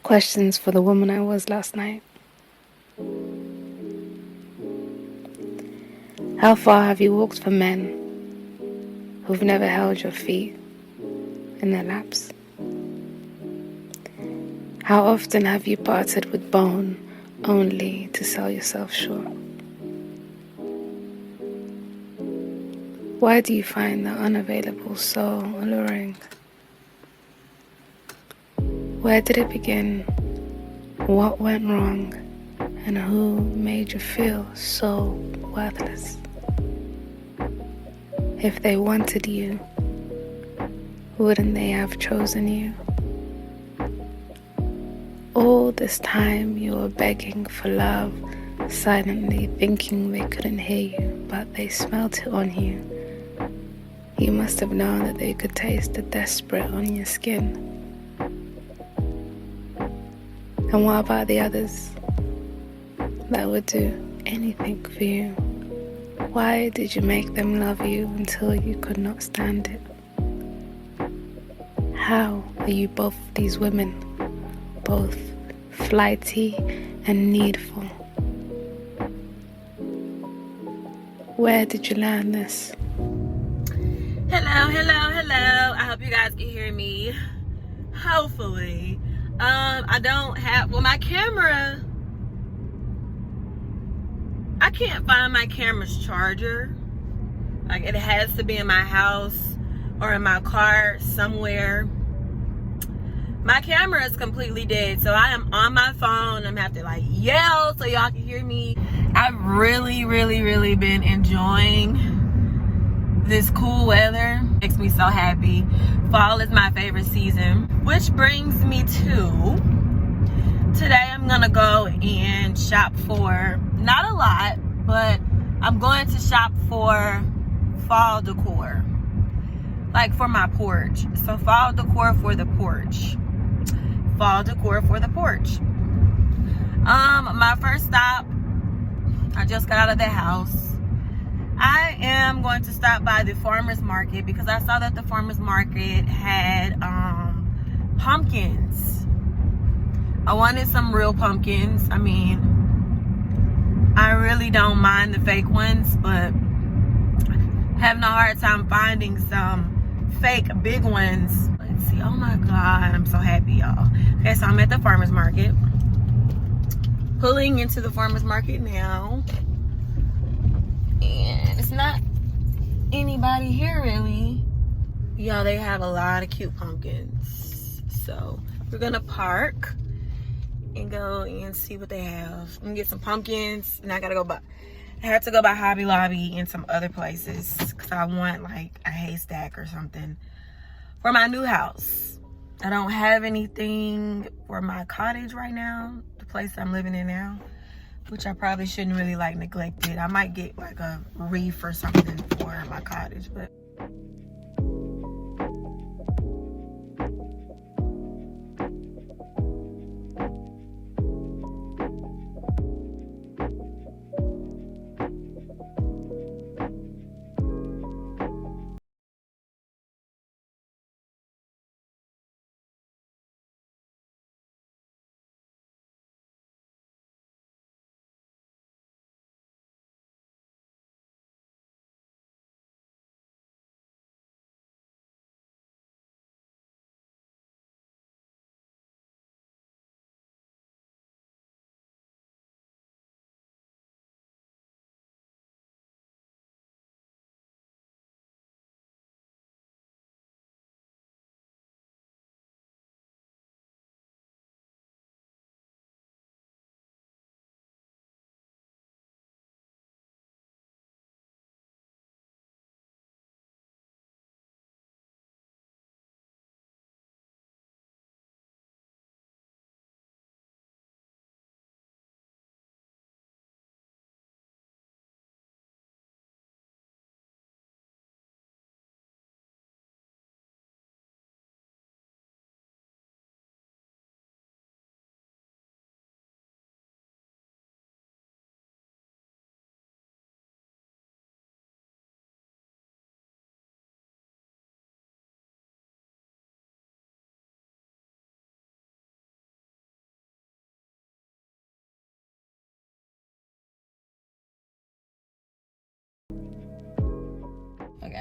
Questions for the woman I was last night. How far have you walked for men who've never held your feet in their laps? How often have you parted with bone only to sell yourself short? Why do you find the unavailable so alluring? Where did it begin? What went wrong? And who made you feel so worthless? If they wanted you, wouldn't they have chosen you? All this time you were begging for love, silently thinking they couldn't hear you, but they smelt it on you. You must have known that they could taste the desperate on your skin. And what about the others that would do anything for you? Why did you make them love you until you could not stand it? How are you both of these women, both flighty and needful? Where did you learn this? Hello. I hope you guys can hear me. Hopefully. I don't have, well, my camera, I can't find my camera's charger. Like, it has to be in my house or in my car somewhere. My camera is completely dead, so I am on my phone. I'm have to like yell so y'all can hear me. I've really been enjoying this cool weather. Makes me so happy. Fall is my favorite season, which brings me to today. I'm gonna go and shop for, not a lot, but I'm going to shop for fall decor, like for my porch. So fall decor for the porch. Fall decor for the porch. My first stop, I just got out of the house. I am going to stop by the farmer's market because I saw that the farmer's market had pumpkins. I wanted some real pumpkins. I mean, I really don't mind the fake ones, but having a hard time finding some fake big ones. Let's see. Oh my God, I'm so happy, y'all. Okay, so I'm at the farmer's market. Pulling into the farmer's market now. And it's not anybody here really. Y'all, they have a lot of cute pumpkins. So we're gonna park and go and see what they have. And get some pumpkins. And I have to go by Hobby Lobby and some other places because I want like a haystack or something for my new house. I don't have anything for my cottage right now, the place I'm living in now, which I probably shouldn't really like neglect it. I might get like a reef or something for my cottage, but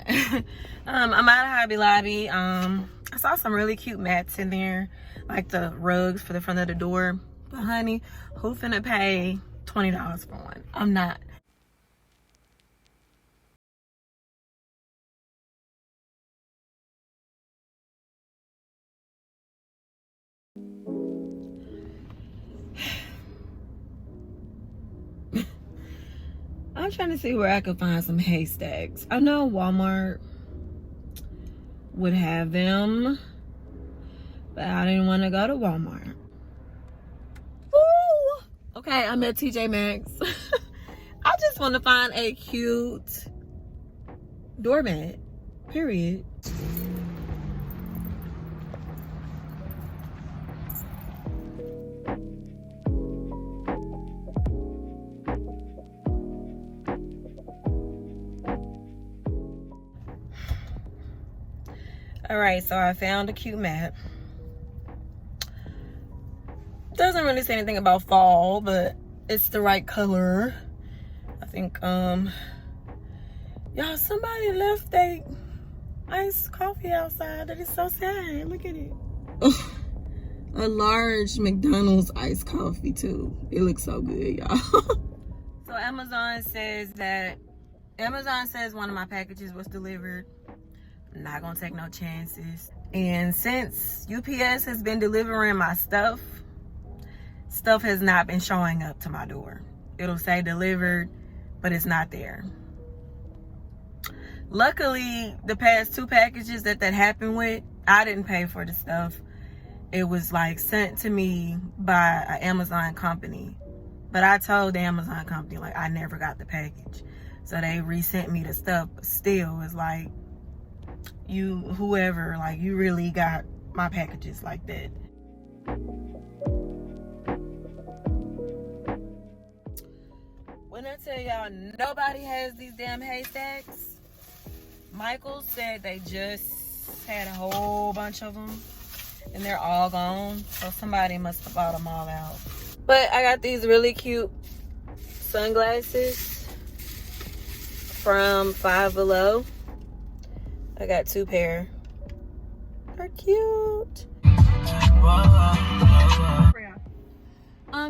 god. I'm out of Hobby Lobby. I saw some really cute mats in there, like the rugs for the front of the door. But honey, who finna pay $20 for one? I'm not. I'm trying to see where I could find some haystacks. I know Walmart would have them, but I didn't want to go to Walmart. Ooh! Okay, I'm at TJ Maxx. I just want to find a cute doormat, period. All right, so I found a cute mat. Doesn't really say anything about fall, but it's the right color. I think, y'all, somebody left their iced coffee outside. That is so sad. Look at it. A large McDonald's iced coffee, too. It looks so good, y'all. So Amazon says one of my packages was delivered. I'm not gonna take no chances. And since UPS has been delivering my stuff has not been showing up to my door. It'll say delivered, but it's not there. Luckily, the past 2 packages that happened with, I didn't pay for the stuff. It was like sent to me by an Amazon company. But I told the Amazon company, like, I never got the package. So they resent me the stuff, but still, it's like, whoever, like, you really got my packages like that. When I tell y'all nobody has these damn haystacks, Michael said they just had a whole bunch of them and they're all gone. So somebody must have bought them all out. But I got these really cute sunglasses from Five Below. I got 2 pair. They're cute.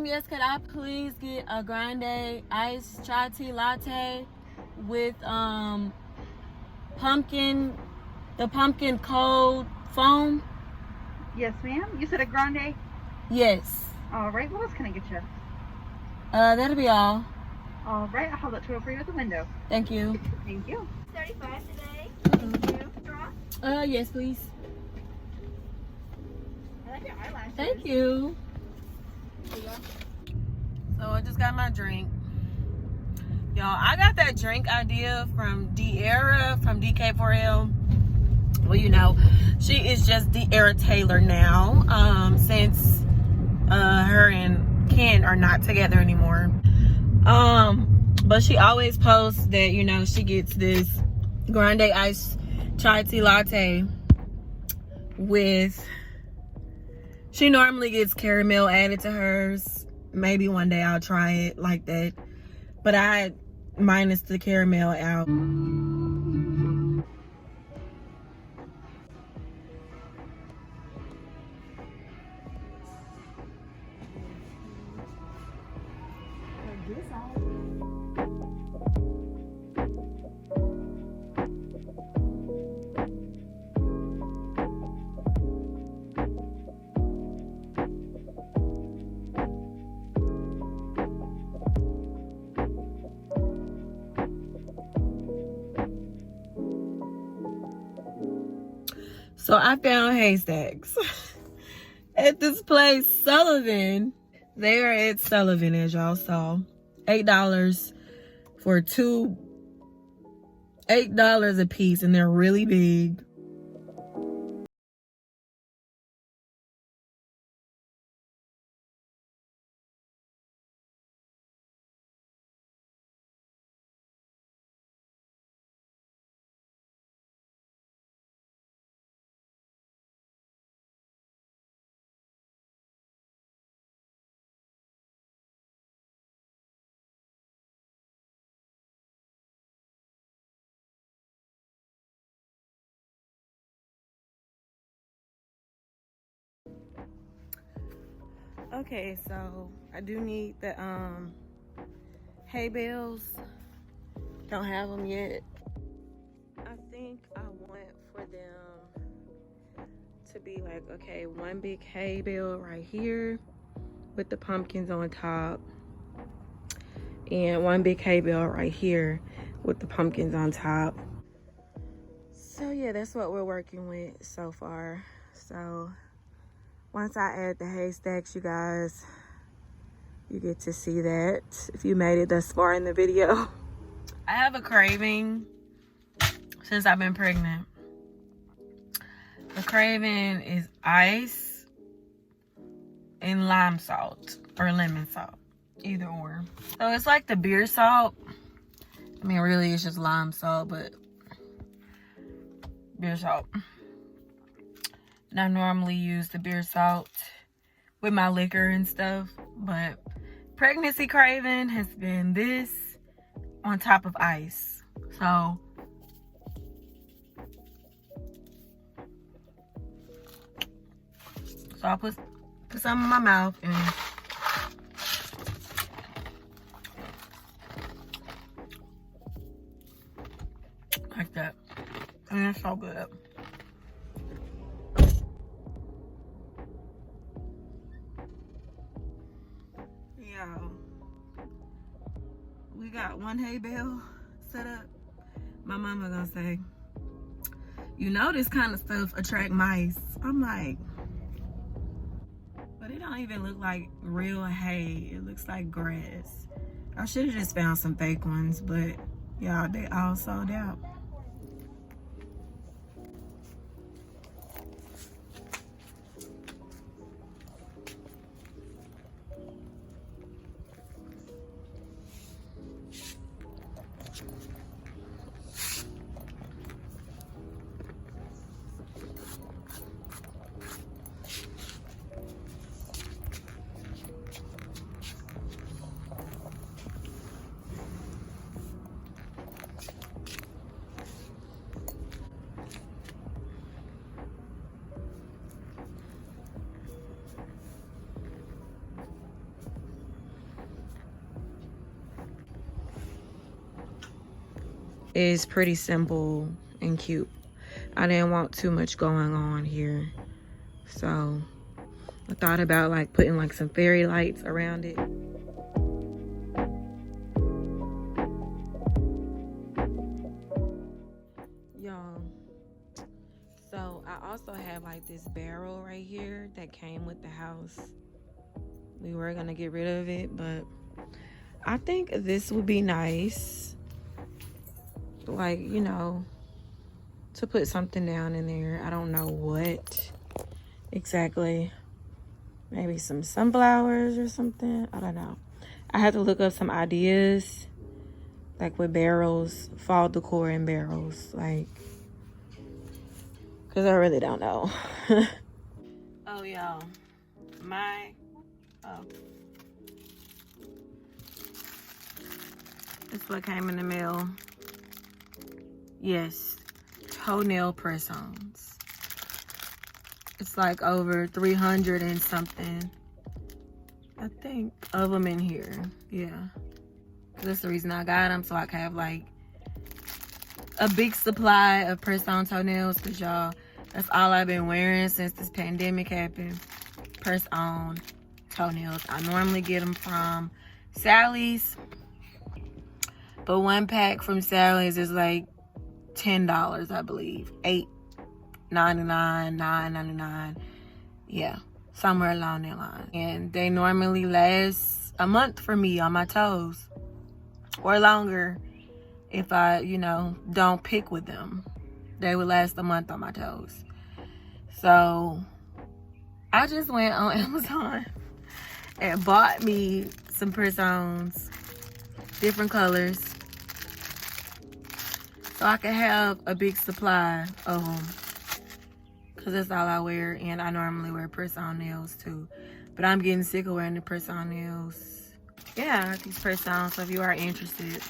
Yes, could I please get a grande iced chai tea latte with the pumpkin cold foam? Yes, ma'am. You said a grande? Yes. All right. What else can I get you? That'll be all. All right. I'll hold that tour for you at the window. Thank you. Thank you. 35 today. Thank you. Draw. Yes, please. I like your eyelashes. Thank you. There you go. So I just got my drink. Y'all, I got that drink idea from De'Ara from DK4L. Well, you know, she is just De'Ara Taylor now, since her and Ken are not together anymore. But she always posts that, you know, she gets this grande iced chai tea latte with, she normally gets caramel added to hers. Maybe one day I'll try it like that, but I minus the caramel out. So I found haystacks at this place, Sullivan. They are at Sullivan, as y'all saw. $8 for 2, $8 a piece, and they're really big. Okay, so I do need the hay bales. Don't have them yet. I think I want for them to be like, okay, one big hay bale right here with the pumpkins on top, and one big hay bale right here with the pumpkins on top. So yeah, that's what we're working with so far. So once I add the haystacks, you guys, you get to see that if you made it thus far in the video. I have a craving since I've been pregnant. The craving is ice and lime salt or lemon salt, either or. So it's like the beer salt. I mean, really it's just lime salt, but beer salt. And I normally use the beer salt with my liquor and stuff, but pregnancy craving has been this on top of ice. So I'll put some in my mouth and like that. And it's so good. Yo, we got one hay bale set up. My mama gonna say, you know this kind of stuff attract mice. I'm like, but it don't even look like real hay. It looks like grass. I should have just found some fake ones, but y'all, they all sold out. Is pretty simple and cute. I didn't want too much going on here, so I thought about like putting like some fairy lights around it. Y'all, so I also have like this barrel right here that came with the house. We were gonna get rid of it, but I think this would be nice, like, you know, to put something down in there. I don't know what exactly. Maybe some sunflowers or something. I don't know. I had to look up some ideas, like with barrels, fall decor in barrels, like, because I really don't know. Oh, y'all, this what came in the mail. Yes, toenail press-ons. It's like over 300 and something, I think, of them in here. Yeah, that's the reason I got them, so I can have like a big supply of press-on toenails, because y'all, that's all I've been wearing since this pandemic happened. Press-on toenails. I normally get them from Sally's, but one pack from Sally's is like $10, I believe. $8.99, $9.99. Yeah, somewhere along that line. And they normally last a month for me on my toes, or longer if I, you know, don't pick with them. They would last a month on my toes. So I just went on Amazon and bought me some press-ons, different colors, so I can have a big supply of them, because that's all I wear, and I normally wear press-on nails too. But I'm getting sick of wearing the press-on nails. Yeah, I got these press-ons, so if you are interested,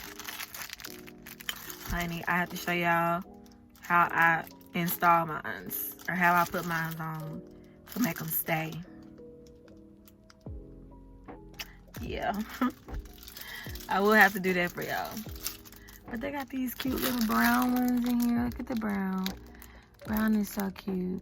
honey, I have to show y'all how I install mine, or how I put mine on to make them stay. Yeah. I will have to do that for y'all. But they got these cute little brown ones in here. Look at the brown. Brown is so cute.